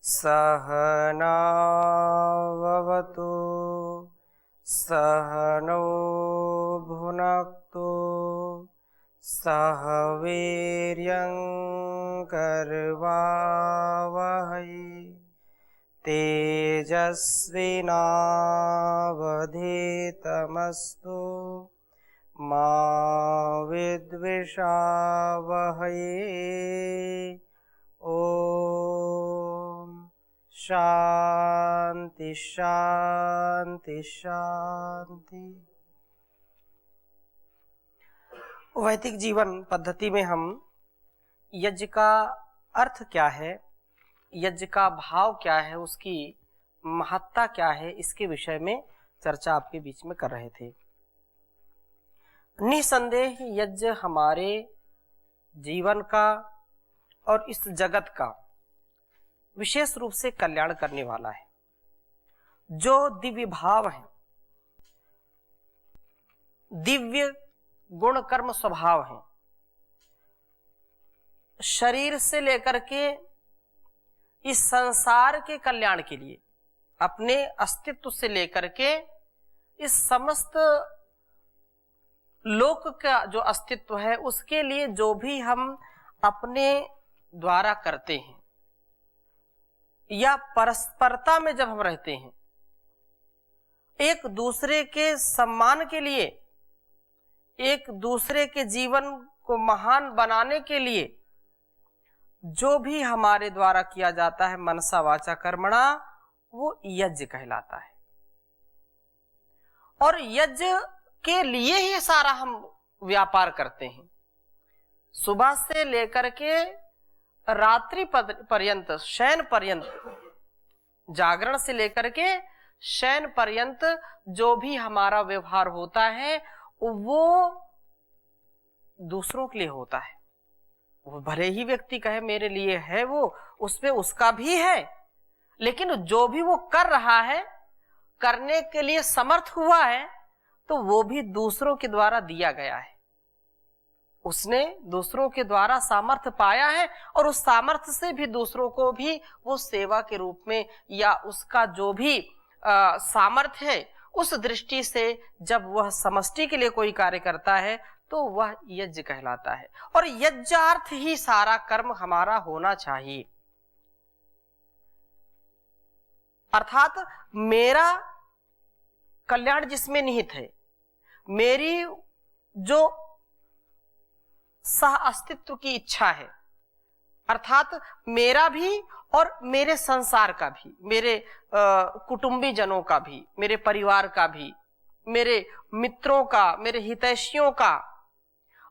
सहनाववतु सहनौ भुनक्तु सह वीर्यं करवावहै तेजस्विनावधीतमस्तु मा विद्विषावहै। ओम शांति शांति शांति। वैदिक जीवन पद्धति में हम यज्ञ का अर्थ क्या है, यज्ञ का भाव क्या है, उसकी महत्ता क्या है, इसके विषय में चर्चा आपके बीच में कर रहे थे। निसंदेह यज्ञ हमारे जीवन का और इस जगत का विशेष रूप से कल्याण करने वाला है। जो दिव्य भाव है, दिव्य गुण कर्म स्वभाव है, शरीर से लेकर के इस संसार के कल्याण के लिए, अपने अस्तित्व से लेकर के इस समस्त लोक का जो अस्तित्व है उसके लिए जो भी हम अपने द्वारा करते हैं या परस्परता में जब हम रहते हैं, एक दूसरे के सम्मान के लिए, एक दूसरे के जीवन को महान बनाने के लिए जो भी हमारे द्वारा किया जाता है मनसा वाचा कर्मणा, वो यज्ञ कहलाता है। और यज्ञ के लिए ही सारा हम व्यापार करते हैं। सुबह से लेकर के रात्रि पर्यंत, शयन पर्यंत, जागरण से लेकर के शयन पर्यंत जो भी हमारा व्यवहार होता है वो दूसरों के लिए होता है। वो भले ही व्यक्ति कहे मेरे लिए है, वो उसमें उसका भी है, लेकिन जो भी वो कर रहा है, करने के लिए समर्थ हुआ है, तो वो भी दूसरों के द्वारा दिया गया है। उसने दूसरों के द्वारा सामर्थ्य पाया है और उस सामर्थ्य से भी दूसरों को भी वो सेवा के रूप में या उसका जो भी सामर्थ्य है उस दृष्टि से जब वह समष्टि के लिए कोई कार्य करता है तो वह यज्ञ कहलाता है। और यज्ञार्थ ही सारा कर्म हमारा होना चाहिए। अर्थात मेरा कल्याण जिसमें निहित है, मेरी जो सह अस्तित्व की इच्छा है, अर्थात मेरा भी और मेरे संसार का भी, मेरे कुटुंबी जनों का भी, मेरे परिवार का भी, मेरे मित्रों का, मेरे हितैषियों का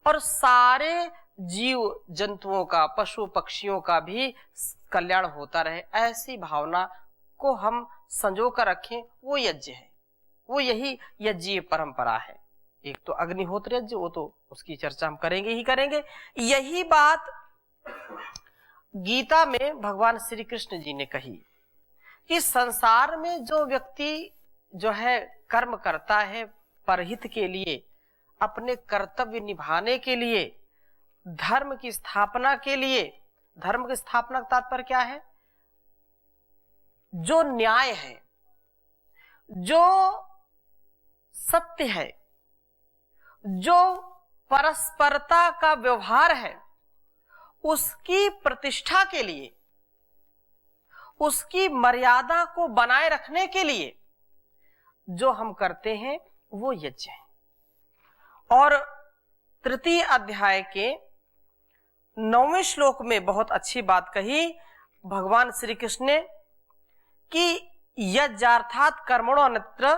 और सारे जीव जंतुओं का, पशु पक्षियों का भी कल्याण होता रहे, ऐसी भावना को हम संजो कर रखें, वो यज्ञ है। वो यही यज्ञीय परंपरा है। एक तो अग्निहोत्र यज्ञ, वो तो उसकी चर्चा हम करेंगे ही करेंगे। यही बात गीता में भगवान श्री कृष्ण जी ने कही कि संसार में जो व्यक्ति जो है कर्म करता है परहित के लिए, अपने कर्तव्य निभाने के लिए, धर्म की स्थापना के लिए, धर्म की स्थापना का तात्पर्य क्या है? जो न्याय है, जो सत्य है, जो परस्परता का व्यवहार है, उसकी प्रतिष्ठा के लिए, उसकी मर्यादा को बनाए रखने के लिए जो हम करते हैं वो यज्ञ है। और तृतीय अध्याय के 9वें श्लोक में बहुत अच्छी बात कही भगवान श्री कृष्ण ने कि यज्ञार्थात् कर्मणो अन्यत्र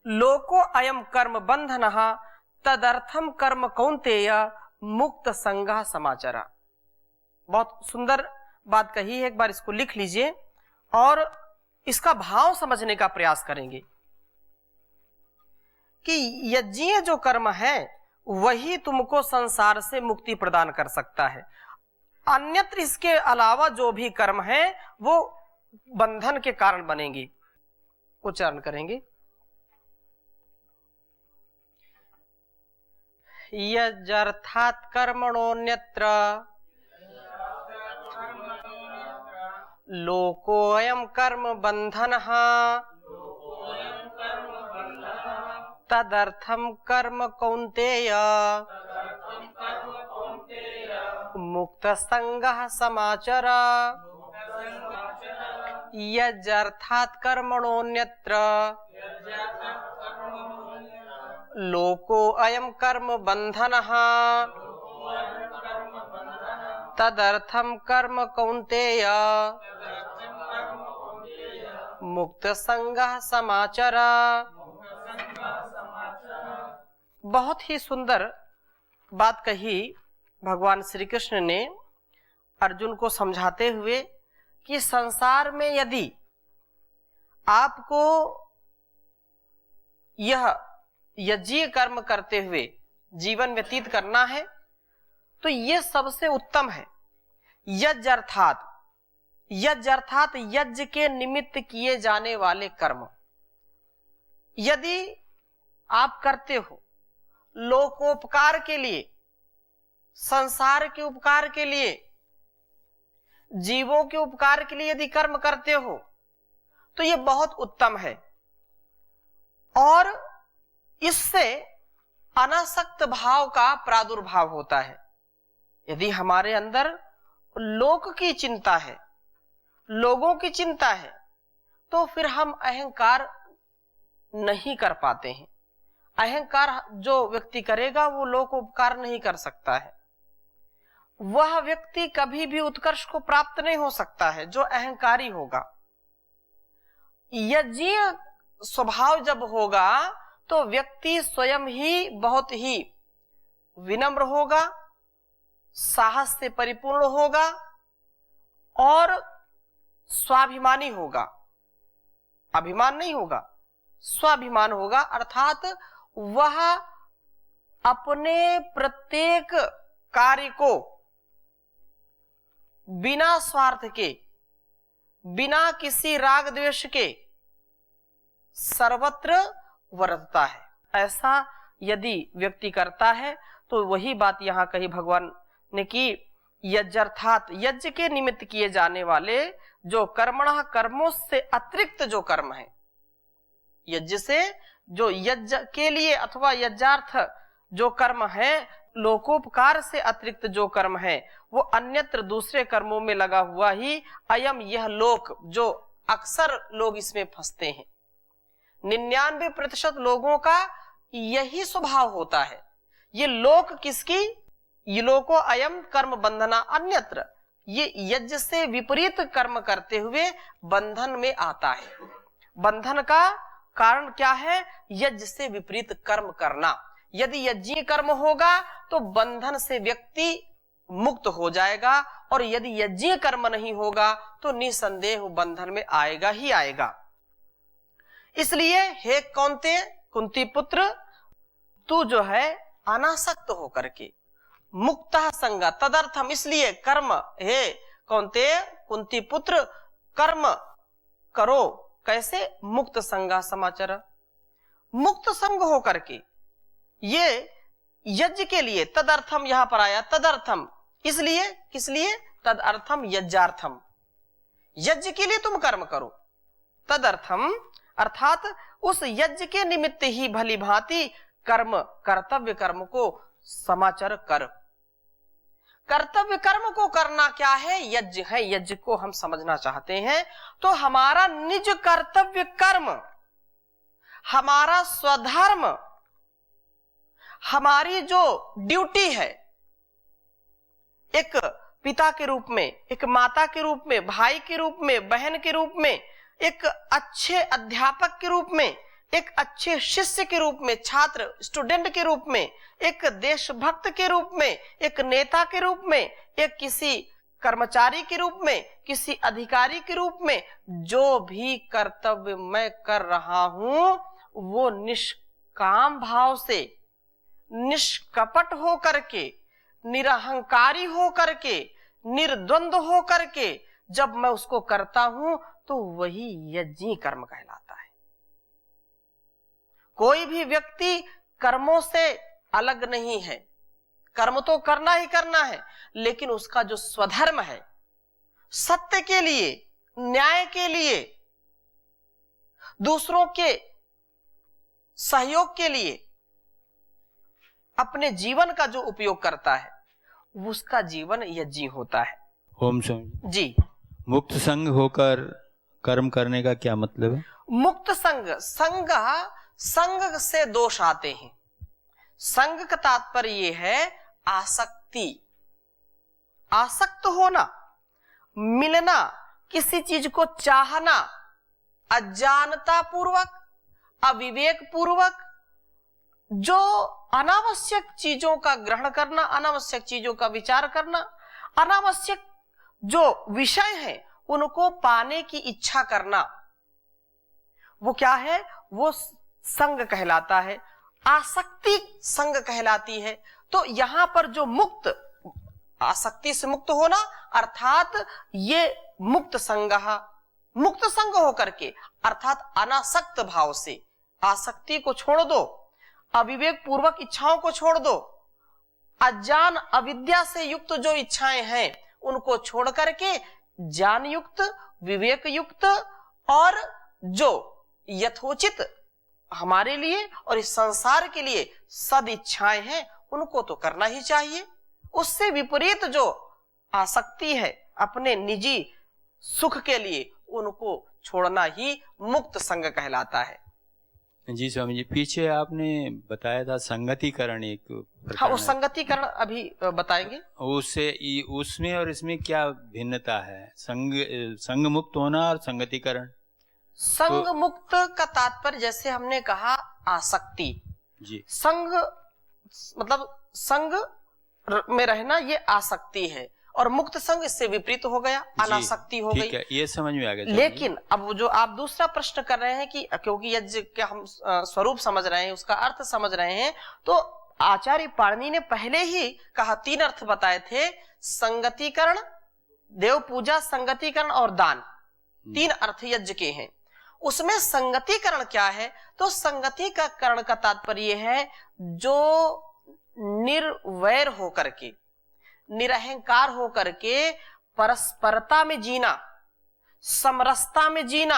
लोको अयम कर्म बंधनः तदर्थम कर्म कौन्तेय मुक्त संगः समाचरा। बहुत सुंदर बात कही है, एक बार इसको लिख लीजिए और इसका भाव समझने का प्रयास करेंगे कि यज्ञीय जो कर्म है वही तुमको संसार से मुक्ति प्रदान कर सकता है। अन्यत्र इसके अलावा जो भी कर्म है वो बंधन के कारण बनेंगे। उच्चारण करेंगे, यज्ञार्थात् कर्मणोऽन्यत्र लोकोऽयं कर्म बंधनः तदर्थं कर्म कौन्तेय मुक्त संगः समाचर यज्जर्थात् कर्मणोऽन्यत्र लोकोऽयं कर्म बंधनः तदर्थं कर्म कौन्तेय मुक्त संगः समाचर। बहुत ही सुंदर बात कही भगवान श्री कृष्ण ने अर्जुन को समझाते हुए कि संसार में यदि आपको यह यज्ञीय कर्म करते हुए जीवन व्यतीत करना है तो यह सबसे उत्तम है। यज्ञ अर्थात यज्ञ के निमित्त किए जाने वाले कर्म यदि आप करते हो, लोकोपकार के लिए, संसार के उपकार के लिए, जीवों के उपकार के लिए यदि कर्म करते हो तो यह बहुत उत्तम है और इससे अनासक्त भाव का प्रादुर्भाव होता है। यदि हमारे अंदर लोक की चिंता है, लोगों की चिंता है, तो फिर हम अहंकार नहीं कर पाते हैं। अहंकार जो व्यक्ति करेगा वो लोक उपकार नहीं कर सकता है। वह व्यक्ति कभी भी उत्कर्ष को प्राप्त नहीं हो सकता है जो अहंकारी होगा। यज्ञीय स्वभाव जब होगा तो व्यक्ति स्वयं ही बहुत ही विनम्र होगा, साहस से परिपूर्ण होगा और स्वाभिमानी होगा। अभिमान नहीं होगा, स्वाभिमान होगा, अर्थात वह अपने प्रत्येक कार्य को बिना स्वार्थ के, बिना किसी राग द्वेष के सर्वत्र वर्तता है। ऐसा यदि व्यक्ति करता है तो वही बात यहां कही भगवान ने कि यज्ञ अर्थात यज्ञ के निमित्त किए जाने वाले जो कर्मणः कर्मों से अतिरिक्त जो कर्म है, यज्ञ से जो यज्ञ के लिए अथवा यज्ञार्थ जो कर्म है, लोकोपकार से अतिरिक्त जो कर्म है वो अन्यत्र दूसरे कर्मों में लगा हुआ ही अयम यह लोक, जो अक्सर लोग इसमें फंसते हैं। 99% लोगों का यही स्वभाव होता है। ये लोक किसकी? ये लोको अयम कर्म बंधना अन्यत्र, ये यज्ञ से विपरीत कर्म करते हुए बंधन में आता है। बंधन का कारण क्या है? यज्ञ से विपरीत कर्म करना। यदि यज्ञीय कर्म होगा तो बंधन से व्यक्ति मुक्त हो जाएगा और यदि यज्ञीय कर्म नहीं होगा तो निसंदेह बंधन में आएगा ही आएगा। इसलिए हे कौन्तेय, कुंती पुत्र, तू जो है अनासक्त होकर के मुक्तः संग तदर्थम, इसलिए कर्म, हे कौन्तेय कुंती पुत्र, कर्म करो। कैसे? मुक्त संगा समाचार, मुक्त संग होकर के। ये यज्ञ के लिए, तदर्थम यहां पर आया, तदर्थम इसलिए, किस लिए? तदर्थम यज्ञार्थम, यज्ञ के लिए तुम कर्म करो। तदर्थम अर्थात उस यज्ञ के निमित्त ही भली भांति कर्म, कर्तव्य कर्म को समाचार कर। कर्तव्य कर्म को करना क्या है? यज्ञ है। यज्ञ को हम समझना चाहते हैं तो हमारा निज कर्तव्य कर्म, हमारा स्वधर्म, हमारी जो ड्यूटी है, एक पिता के रूप में, एक माता के रूप में, भाई के रूप में, बहन के रूप में, एक अच्छे अध्यापक के रूप में, एक अच्छे शिष्य के रूप में, छात्र स्टूडेंट के रूप में, एक देशभक्त के रूप में, एक नेता के रूप में, एक किसी कर्मचारी के रूप में, किसी अधिकारी के रूप में, जो भी कर्तव्य मैं कर रहा हूं वो निष्काम भाव से, निष्कपट हो करके, निरहंकारी हो करके, निर्द्वंद हो करके जब मैं उसको करता हूं तो वही यज्ञीय कर्म कहलाता है। कोई भी व्यक्ति कर्मों से अलग नहीं है, कर्म तो करना ही करना है, लेकिन उसका जो स्वधर्म है, सत्य के लिए, न्याय के लिए, दूसरों के सहयोग के लिए अपने जीवन का जो उपयोग करता है उसका जीवन यज्ञ होता है। ओम स्वामी जी। मुक्त संग होकर कर्म करने का क्या मतलब है? मुक्त संग, संग से दोष आते हैं। संग का तात्पर्य यह है आसक्ति, आसक्त होना, मिलना, किसी चीज को चाहना, अज्ञानता पूर्वक, अविवेक पूर्वक जो अनावश्यक चीजों का ग्रहण करना, अनावश्यक चीजों का विचार करना, अनावश्यक जो विषय है उनको पाने की इच्छा करना, वो क्या है? वो संग कहलाता है, आसक्ति संग कहलाती है। तो यहां पर जो मुक्त, आसक्ति से मुक्त होना अर्थात ये मुक्त संग होकर के अर्थात अनासक्त भाव से आसक्ति को छोड़ दो, अविवेक पूर्वक इच्छाओं को छोड़ दो, अज्ञान अविद्या से युक्त जो इच्छाएं हैं उनको छोड़ करके ज्ञान युक्त, विवेक युक्त और जो यथोचित हमारे लिए और इस संसार के लिए सद इच्छाएं हैं उनको तो करना ही चाहिए। उससे विपरीत जो आसक्ति है अपने निजी सुख के लिए उनको छोड़ना ही मुक्त संग कहलाता है। जी स्वामी जी, पीछे आपने बताया था संगतिकरण एक प्रकरण। हाँ, वो संगतिकरण अभी बताएंगे। उसमें और इसमें क्या भिन्नता है? संग मुक्त होना और संगतिकरण। संग मुक्त का तात्पर्य जैसे हमने कहा आसक्ति जी, संग मतलब संग में रहना ये आसक्ति है और मुक्त संग इससे विपरीत हो गया, अनासक्ति हो गई। ठीक है, ये समझ में आ गया। लेकिन अब जो आप दूसरा प्रश्न कर रहे हैं कि क्योंकि यज्ञ का हम स्वरूप समझ रहे हैं, उसका अर्थ समझ रहे हैं, तो आचार्य पाणिनि ने पहले ही कहा, 3 अर्थ बताए थे, संगतिकरण, देव पूजा, संगतिकरण और दान, 3 अर्थ यज्ञ के हैं। उसमें संगतिकरण क्या है? तो संगति का करण का तात्पर्य है जो निर्वैर होकर के, निरहंकार होकर के परस्परता में जीना, समरसता में जीना,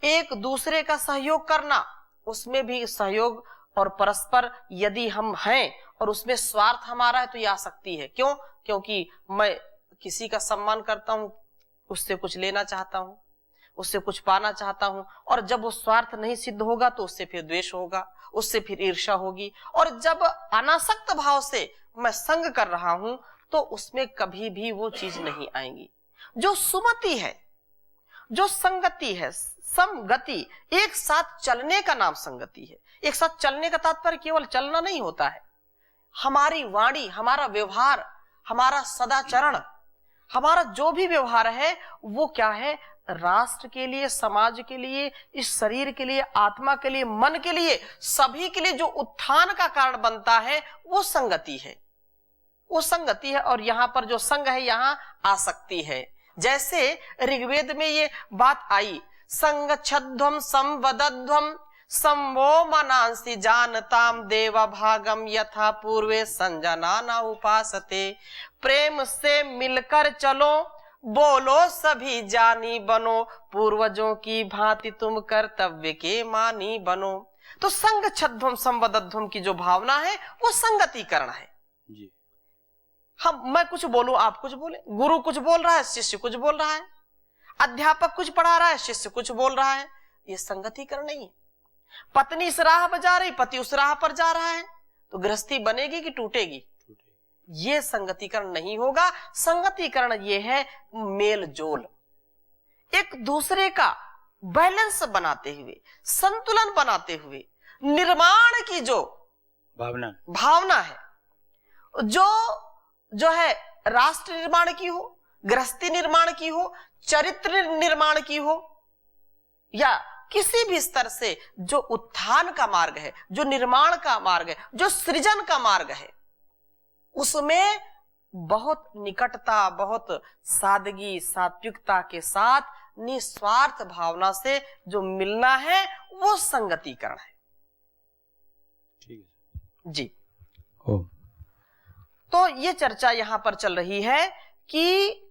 एक दूसरे का सहयोग करना, उसमें भी सहयोग और परस्पर यदि हम हैं और उसमें स्वार्थ हमारा है तो ये आसक्ति है। क्यों? क्योंकि मैं किसी का सम्मान करता हूं, उससे कुछ लेना चाहता हूं, उससे कुछ पाना चाहता हूं, और जब वो स्वार्थ नहीं सिद्ध होगा तो उससे फिर द्वेष होगा, उससे फिर ईर्ष्या होगी। और जब अनासक्त भाव से मैं संग कर रहा हूं तो उसमें कभी भी वो चीज नहीं आएगी। जो सुमति है, जो संगति है, समगति, एक साथ चलने का नाम संगति है। एक साथ चलने का तात्पर्य केवल चलना नहीं होता है, हमारी वाणी, हमारा व्यवहार, हमारा सदाचरण, हमारा जो भी व्यवहार है वो क्या है? राष्ट्र के लिए, समाज के लिए, इस शरीर के लिए, आत्मा के लिए, मन के लिए, सभी के लिए जो उत्थान का कारण बनता है वो संगति है, वो संगति है। और यहां पर जो संग है यहाँ आसक्ति है। जैसे ऋग्वेद में ये बात आई, संगच्छध्वम संवदध्वम संवो मनांसि जानताम देव भागम यथा पूर्वे संजना उपासते। प्रेम से मिलकर चलो, बोलो सभी जानी बनो, पूर्वजों की भांति तुम कर्तव्य के मानी बनो। तो संग छध्वम संवदध्वम की जो भावना है वो संगतिकरण है जी। मैं कुछ बोलूं, आप कुछ बोले, गुरु कुछ बोल रहा है, शिष्य कुछ बोल रहा है, अध्यापक कुछ पढ़ा रहा है, शिष्य कुछ बोल रहा है, ये संगतिकरण नहीं है। पत्नी इस राह पर जा रही, पति उस राह पर जा रहा है, तो गृहस्थी बनेगी कि टूटेगी? ये संगतिकरण नहीं होगा। संगतिकरण ये है मेल जोल, एक दूसरे का बैलेंस बनाते हुए, संतुलन बनाते हुए, निर्माण की जो भावना है, जो है राष्ट्र निर्माण की हो, गृहस्थी निर्माण की हो, चरित्र निर्माण की हो, या किसी भी स्तर से जो उत्थान का मार्ग है, जो निर्माण का मार्ग है, जो सृजन का मार्ग है, उसमें बहुत निकटता, बहुत सादगी, सात्विकता के साथ निस्वार्थ भावना से जो मिलना है वो संगतिकरण है। ठीक है जी। ओ। तो ये चर्चा यहां पर चल रही है कि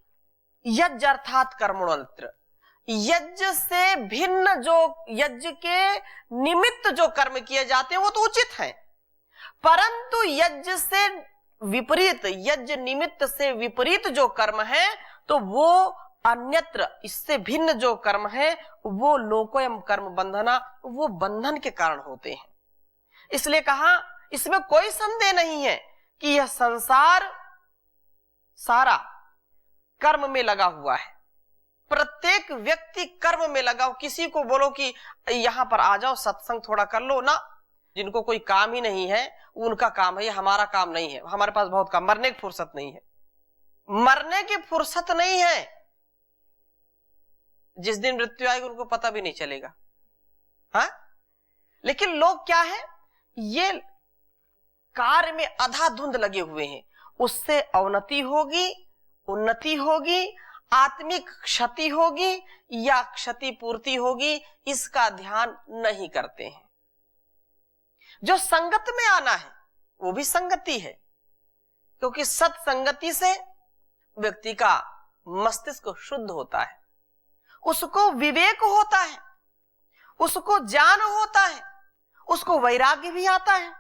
यज्ञ अर्थात कर्मणोऽन्यत्र, यज्ञ से भिन्न जो यज्ञ के निमित्त जो कर्म किए जाते हैं वो तो उचित है, परंतु यज्ञ से विपरीत, यज्ञ निमित्त से विपरीत जो कर्म है तो वो अन्यत्र, इससे भिन्न जो कर्म है वो लोकोयम कर्म बंधना, वो बंधन के कारण होते हैं। इसलिए कहा इसमें कोई संदेह नहीं है कि यह संसार सारा कर्म में लगा हुआ है, प्रत्येक व्यक्ति कर्म में लगा हो। किसी को बोलो कि यहां पर आ जाओ सत्संग थोड़ा कर लो ना, जिनको कोई काम ही नहीं है उनका काम है, ये हमारा काम नहीं है, हमारे पास बहुत काम, मरने की फुर्सत नहीं है, मरने की फुर्सत नहीं है। जिस दिन मृत्यु आएगी उनको पता भी नहीं चलेगा। हाँ, लेकिन लोग क्या है, ये कार्य में अधाधुंध लगे हुए हैं, उससे अवनति होगी, उन्नति होगी, आत्मिक क्षति होगी या क्षति पूर्ति होगी, इसका ध्यान नहीं करते हैं। जो संगत में आना है वो भी संगति है, क्योंकि सत्संगति से व्यक्ति का मस्तिष्क शुद्ध होता है, उसको विवेक होता है, उसको ज्ञान होता है, उसको वैराग्य भी आता है।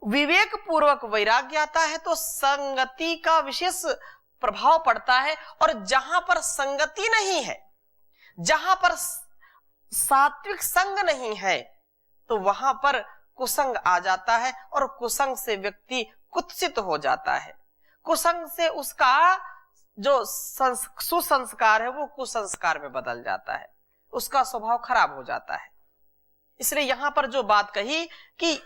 विवेक पूर्वक वैराग्य आता है तो संगति का विशेष प्रभाव पड़ता है, और जहां पर संगति नहीं है, जहां पर सात्विक संग नहीं है, तो वहां पर कुसंग आ जाता है और कुसंग से व्यक्ति कुत्सित हो जाता है। कुसंग से उसका जो सुसंस्कार है वो कुसंस्कार में बदल जाता है, उसका स्वभाव खराब हो जाता है। इसलिए यहां पर जो बात कही कि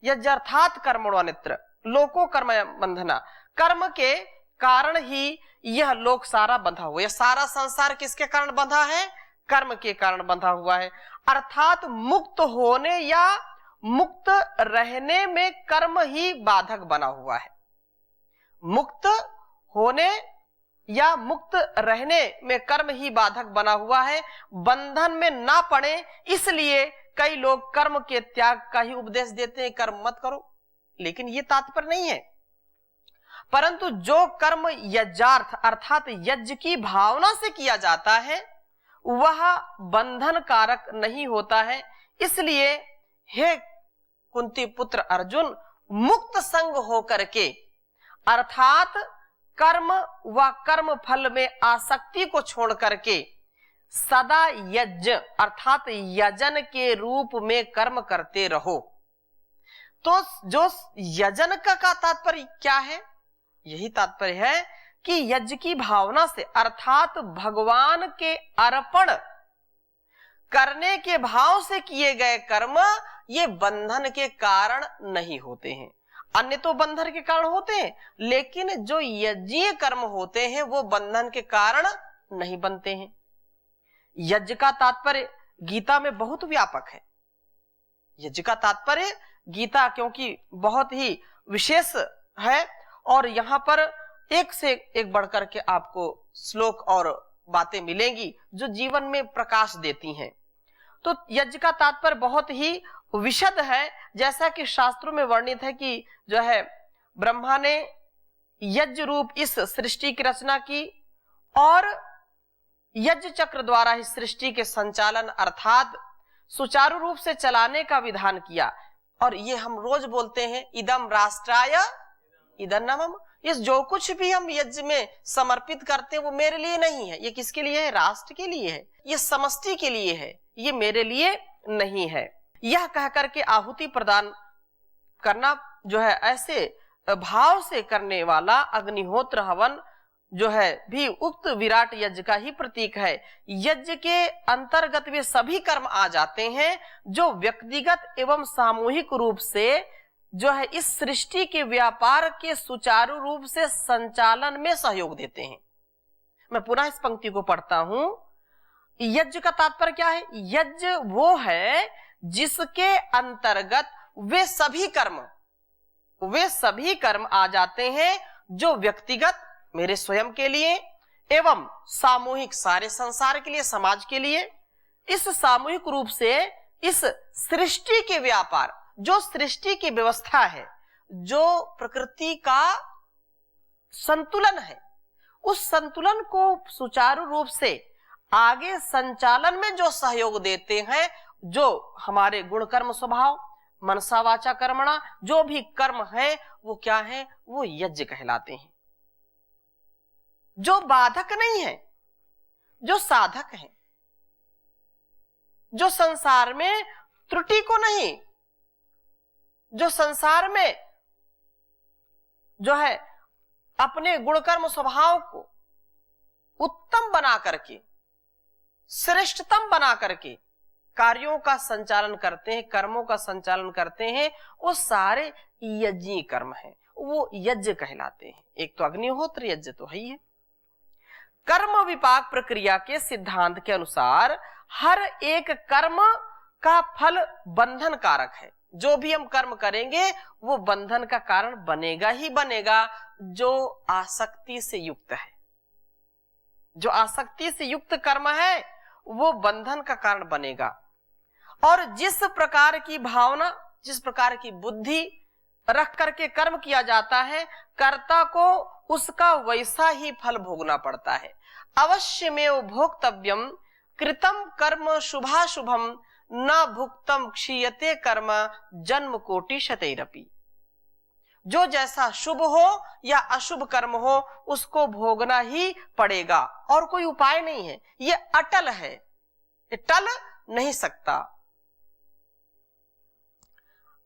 यज्ञार्थात कर्मणोऽन्यत्र लोको कर्म बंधना, कर्म के कारण ही यह लोक सारा बंधा हुआ, यह सारा संसार किसके कारण बंधा है? कर्म के कारण बंधा हुआ है। अर्थात मुक्त होने या मुक्त रहने में कर्म ही बाधक बना हुआ है। मुक्त होने या मुक्त रहने में कर्म ही बाधक बना हुआ है। बंधन में ना पड़े इसलिए कई लोग कर्म के त्याग का ही उपदेश देते हैं, कर्म मत करो, लेकिन ये तात्पर्य नहीं है। परंतु जो कर्म यज्ञार्थ अर्थात यज्ञ की भावना से किया जाता है वह बंधन कारक नहीं होता है। इसलिए हे कुंती पुत्र अर्जुन, मुक्त संग होकर के अर्थात कर्म व कर्म फल में आसक्ति को छोड़ करके सदा यज्ञ अर्थात यजन के रूप में कर्म करते रहो। तो जो यजन का तात्पर्य क्या है? यही तात्पर्य है कि यज्ञ की भावना से अर्थात भगवान के अर्पण करने के भाव से किए गए कर्म ये बंधन के कारण नहीं होते हैं। अन्य तो बंधन के कारण होते हैं, लेकिन जो यज्ञीय कर्म होते हैं वो बंधन के कारण नहीं बनते हैं। यज्ञ का तात्पर्य गीता में बहुत व्यापक है। यज्ञ का तात्पर्य गीता क्योंकि बहुत ही विशेष है और यहाँ पर एक से एक बढ़कर के आपको श्लोक और बातें मिलेंगी जो जीवन में प्रकाश देती हैं। तो यज्ञ का तात्पर्य बहुत ही विशद है, जैसा कि शास्त्रों में वर्णित है कि जो है ब्रह्मा ने यज्ञ रूप इस सृष्टि की रचना की और यज्ञ चक्र द्वारा इस सृष्टि के संचालन अर्थात सुचारू रूप से चलाने का विधान किया। और ये हम रोज बोलते हैं इदम राष्ट्राय इदन्नमम, इस जो कुछ भी हम यज्ञ में समर्पित करते हैं वो मेरे लिए नहीं है, ये किसके लिए है? राष्ट्र के लिए है, ये समष्टि के लिए है, ये मेरे लिए नहीं है। यह कहकर के आहुति प्रदान करना जो है ऐसे भाव से करने वाला अग्निहोत्र हवन जो है भी उक्त विराट यज्ञ का ही प्रतीक है। यज्ञ के अंतर्गत वे सभी कर्म आ जाते हैं जो व्यक्तिगत एवं सामूहिक रूप से जो है इस सृष्टि के व्यापार के सुचारू रूप से संचालन में सहयोग देते हैं। मैं पुनः इस पंक्ति को पढ़ता हूं। यज्ञ का तात्पर्य क्या है? यज्ञ वो है जिसके अंतर्गत वे सभी कर्म आ जाते हैं जो व्यक्तिगत मेरे स्वयं के लिए एवं सामूहिक सारे संसार के लिए, समाज के लिए, इस सामूहिक रूप से इस सृष्टि के व्यापार, जो सृष्टि की व्यवस्था है, जो प्रकृति का संतुलन है, उस संतुलन को सुचारू रूप से आगे संचालन में जो सहयोग देते हैं, जो हमारे गुण कर्म स्वभाव मनसा वाचा कर्मणा जो भी कर्म है वो क्या है, वो यज्ञ कहलाते हैं। जो बाधक नहीं है, जो साधक है, जो संसार में त्रुटि को नहीं, जो संसार में जो है अपने गुणकर्म स्वभाव को उत्तम बना करके, श्रेष्ठतम बना करके कार्यों का संचालन करते हैं, कर्मों का संचालन करते हैं, वो सारे यज्ञीय कर्म हैं, वो यज्ञ कहलाते हैं। एक तो अग्निहोत्र यज्ञ तो है ही है। कर्म विपाक प्रक्रिया के सिद्धांत के अनुसार हर एक कर्म का फल बंधन कारक है। जो भी हम कर्म करेंगे वो बंधन का कारण बनेगा ही बनेगा, जो आसक्ति से युक्त है। जो आसक्ति से युक्त कर्म है वो बंधन का कारण बनेगा। और जिस प्रकार की भावना, जिस प्रकार की बुद्धि रख करके कर्म किया जाता है, कर्ता को उसका वैसा ही फल भोगना पड़ता है। अवश्यमेव भोक्तव्यम कृतम कर्म शुभाशुभम न भुक्तम क्षीयते कर्म जन्म कोटि शतैरपि। जो जैसा शुभ हो या अशुभ कर्म हो उसको भोगना ही पड़ेगा और कोई उपाय नहीं है। ये अटल है, ये टल नहीं सकता।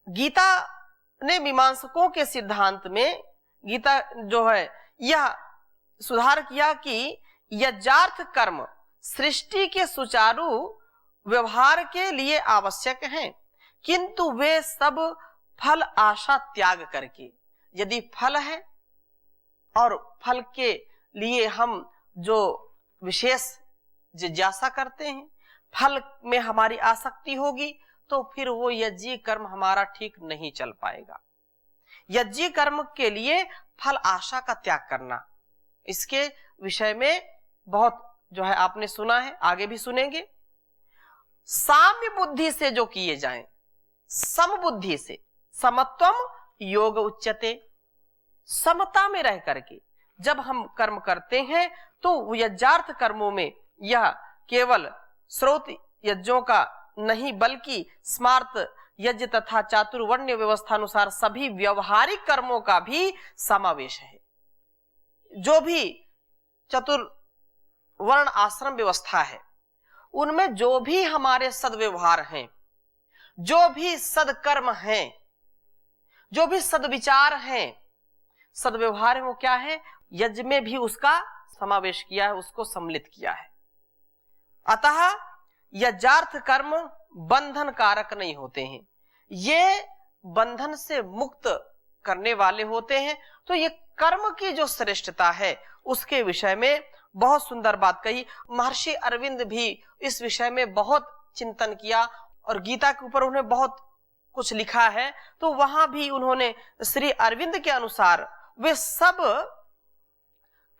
गीता ने मीमांसकों के सिद्धांत में, गीता जो है यह सुधार किया कि यज्ञार्थ कर्म सृष्टि के सुचारू व्यवहार के लिए आवश्यक हैं, किंतु वे सब फल आशा त्याग करके, यदि फल है और फल के लिए हम जो विशेष जिज्ञासा करते हैं, फल में हमारी आसक्ति होगी तो फिर वो यज्ञीय कर्म हमारा ठीक नहीं चल पाएगा। यज्ञीय कर्म के लिए फल आशा का त्याग करना, इसके विषय में बहुत जो है आपने सुना है, आगे भी सुनेंगे। साम्य बुद्धि से जो किए जाएं, सम बुद्धि से, समत्वम योग उच्यते, समता में रह करके जब हम कर्म करते हैं तो यज्ञार्थ कर्मों में यह केवल स्रोत यज्ञों का नहीं बल्कि स्मार्त यज्ञ तथा चातुर्वर्ण्य व्यवस्था अनुसार सभी व्यवहारिक कर्मों का भी समावेश है। जो भी चतुर्वर्ण आश्रम व्यवस्था है उनमें जो भी हमारे सद्व्यवहार हैं, जो भी सदकर्म हैं, जो भी सदविचार हैं, सद्व्यवहार है वो क्या है, यज्ञ में भी उसका समावेश किया है, उसको सम्मिलित किया है। अतः यज्ञार्थ कर्म बंधन कारक नहीं होते हैं, ये बंधन से मुक्त करने वाले होते हैं। तो ये कर्म की जो श्रेष्ठता है उसके विषय में बहुत सुंदर बात कही। महर्षि अरविंद भी इस विषय में बहुत चिंतन किया और गीता के ऊपर उन्होंने बहुत कुछ लिखा है। तो वहां भी उन्होंने श्री अरविंद के अनुसार वे सब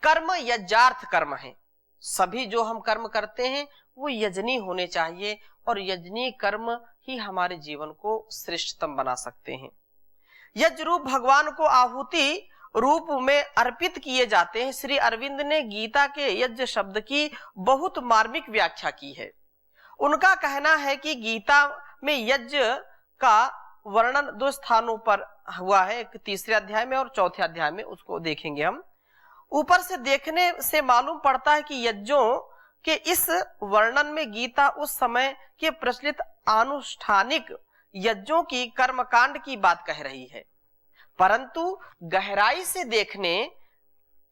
कर्म यज्ञार्थ कर्म हैं। सभी जो हम कर्म करते हैं वो यजनी होने चाहिए और यजनी कर्म ही हमारे जीवन को श्रेष्ठतम बना सकते हैं। यज्ञ रूप भगवान को आहुति रूप में अर्पित किए जाते हैं। श्री अरविंद ने गीता के यज्ञ शब्द की बहुत मार्मिक व्याख्या की है। उनका कहना है कि गीता में यज्ञ का वर्णन 2 स्थानों पर हुआ है, एक 3रे अध्याय में और 4थे अध्याय में, उसको देखेंगे हम। ऊपर से देखने से मालूम पड़ता है कि यज्ञों के इस वर्णन में गीता उस समय के प्रचलित आनुष्ठानिक यज्ञों की कर्मकांड की बात कह रही है, परंतु गहराई से देखने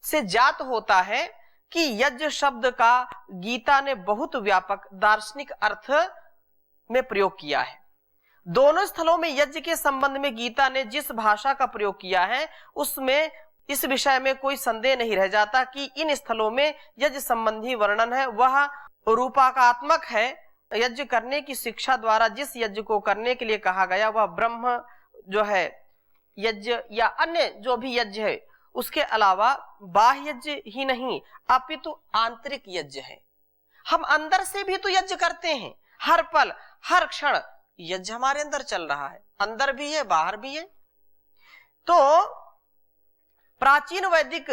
से ज्ञात होता है कि यज्ञ शब्द का गीता ने बहुत व्यापक दार्शनिक अर्थ में प्रयोग किया है। दोनों स्थलों में यज्ञ के संबंध में गीता ने जिस भाषा का प्रयोग किया है उसमें इस विषय में कोई संदेह नहीं रह जाता कि इन स्थलों में यज्ञ संबंधी वर्णन है वह रूपाकात्मक है। यज्ञ करने की शिक्षा द्वारा जिस यज्ञ को करने के लिए कहा गया वह ब्रह्म जो है यज्ञ या अन्य जो भी यज्ञ है उसके अलावा बाह्य यज्ञ ही नहीं अपितु आंतरिक यज्ञ है। हम अंदर से भी तो यज्ञ करते हैं, हर पल हर क्षण यज्ञ हमारे अंदर चल रहा है, अंदर भी है बाहर भी है। तो प्राचीन वैदिक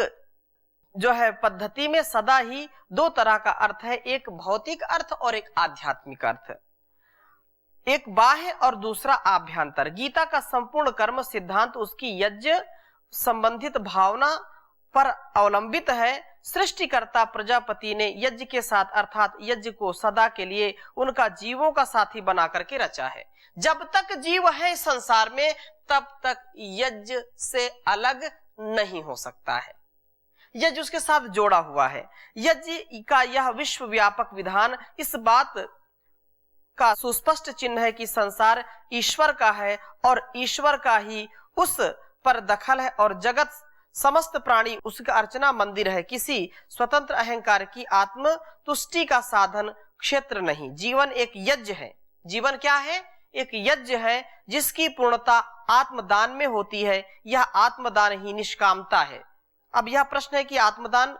जो है पद्धति में सदा ही दो तरह का अर्थ है, एक भौतिक अर्थ और एक आध्यात्मिक अर्थ, एक बाह्य और दूसरा आभ्यंतर। गीता का संपूर्ण कर्म सिद्धांत उसकी यज्ञ संबंधित भावना पर अवलंबित है। सृष्टिकर्ता प्रजापति ने यज्ञ के साथ अर्थात यज्ञ को सदा के लिए उनका जीवों का साथी बना करके रचा है। जब तक जीव है संसार में तब तक यज्ञ से अलग नहीं हो सकता है, यज्ञ उसके साथ जोड़ा हुआ है। यज्ञ का यह विश्वव्यापक विधान इस बात का सुस्पष्ट चिन्ह है कि संसार ईश्वर का है और ईश्वर का ही उस पर दखल है और जगत समस्त प्राणी उसका अर्चना मंदिर है, किसी स्वतंत्र अहंकार की आत्म तुष्टि का साधन क्षेत्र नहीं। जीवन एक यज्ञ है। जीवन क्या है? एक यज्ञ है जिसकी पूर्णता आत्मदान में होती है। यह आत्मदान ही निष्कामता है। अब यह प्रश्न है कि आत्मदान,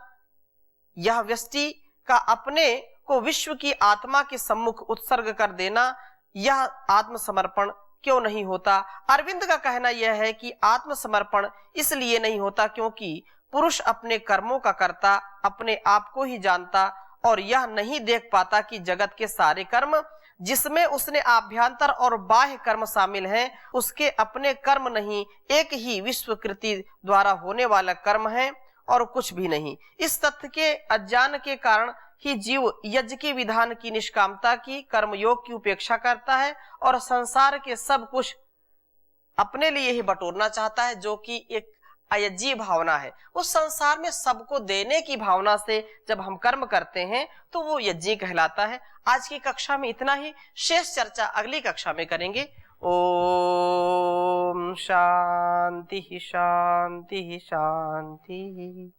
यह व्यष्टि का अपने को विश्व की आत्मा के सम्मुख उत्सर्ग कर देना, यह आत्मसमर्पण क्यों नहीं होता? अरविंद का कहना यह है कि आत्मसमर्पण इसलिए नहीं होता क्योंकि पुरुष अपने कर्मों का कर्ता, अपने आप को ही जानता और यह नहीं देख पाता कि जगत के सारे कर्म जिसमें उसने आभ्यंतर और बाह्य कर्म शामिल हैं, उसके अपने कर्म नहीं, एक ही विश्वकृति द्वारा होने वाला कर्म है और कुछ भी नहीं। इस तथ्य के अज्ञान के कारण ही जीव यज्ञ के विधान की निष्कामता की, कर्मयोग की उपेक्षा करता है और संसार के सब कुछ अपने लिए ही बटोरना चाहता है, जो कि एक अयज्ञी भावना है। उस संसार में सबको देने की भावना से जब हम कर्म करते हैं तो वो यज्ञ कहलाता है। आज की कक्षा में इतना ही, शेष चर्चा अगली कक्षा में करेंगे। ओम शांति शांति शांति।